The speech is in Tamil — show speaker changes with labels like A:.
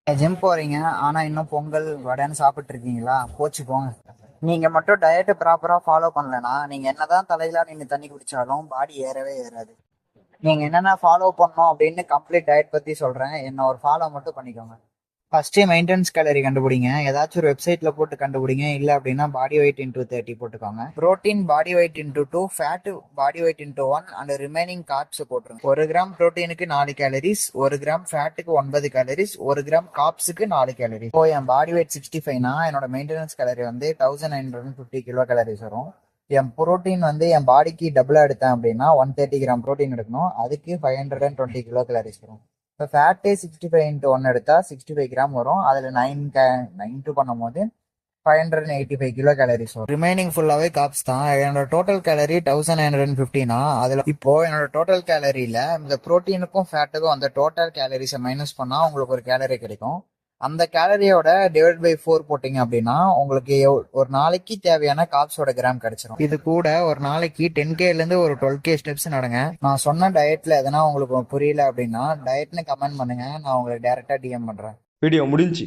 A: ஜிம் போறீங்க ஆனா இன்னும் பொங்கல் வடைன்னு சாப்பிட்டு இருக்கீங்களா? போச்சு போங்க. நீங்க மட்டும் டயட் ப்ராப்பரா ஃபாலோ பண்ணலனா நீங்க என்னதான் தலையில நீங்க தண்ணி குடிச்சாலும் பாடி ஏறவே ஏறாது. நீங்க என்னென்ன ஃபாலோ பண்ணணும் அப்படின்னு கம்ப்ளீட் டயட் பத்தி சொல்றேன். என்ன ஒரு ஃபாலோ மட்டும் பண்ணிக்கோங்க. ஃபர்ஸ்ட் மெயின்டெனன்ஸ் கேலரி கண்டுபிடிங்க. ஏதாச்சும் ஒரு வெப்சைட்ல போட்டு கண்டுபிடிங்க. இல்ல அப்படின்னா பாடி வெயிட் இன்டூ 30 போட்டுக்கோங்க. Protein body weight into 2, fat body weight into 1 and remaining carbs போட்டுருங்க. 1 கிராம் புரோட்டீனுக்கு 4 கேலரிஸ், 1 கிராம் ஃபேட்டுக்கு 9 கேலரிஸ், 1 கிராம் கார்ப்ஸுக்கு 4 கேலரி. இப்போ என் பாடி வெயிட் 65னா என்னோட மெயின்டெனன்ஸ் கேலரி வந்து 1950 கிலோ கேலரிஸ் வரும். என் புரோட்டீன் வந்து என் பாடிக்கு டபுளா எடுத்தேன் அப்படின்னா 130 கிராம் புரோட்டீன் எடுக்கணும். அதுக்கு 520 கிலோ கேலரிஸ் வரும். இப்போ ஃபேட்டே 65 × 1 எடுத்தா 65 கிராம் வரும். அதில் 9 பண்ணும்போது 585 கிலோ கேலரிஸ் வரும். ரிமைனிங் ஃபுல்லாகவே காப்ஸ் தான். என்னோட டோட்டல் கேலரி 1950னா அதில் இப்போ என்னோட டோட்டல் கேலரியில இந்த ப்ரோட்டீனுக்கும் ஃபேட்டுக்கும் அந்த டோட்டல் கேலரிஸை மைனஸ் பண்ணால் உங்களுக்கு ஒரு கேலரி கிடைக்கும். அந்த கேலரியோட டிவைட் பை 4 போட்டீங்க அப்படின்னா உங்களுக்கு ஒரு நாளைக்கு தேவையான காப்ஸோட கிராம் கிடைச்சிரும். இது கூட ஒரு நாளைக்கு 10K ஒரு 12K ஸ்டெப்ஸ் நடங்க. நான் சொன்ன டயட்ல எதனா உங்களுக்கு புரியல அப்படின்னா டயட்னு கமெண்ட் பண்ணுங்க. நான் உங்களுக்கு டைரக்டா டிஎம் பண்றேன்.
B: வீடியோ முடிஞ்சு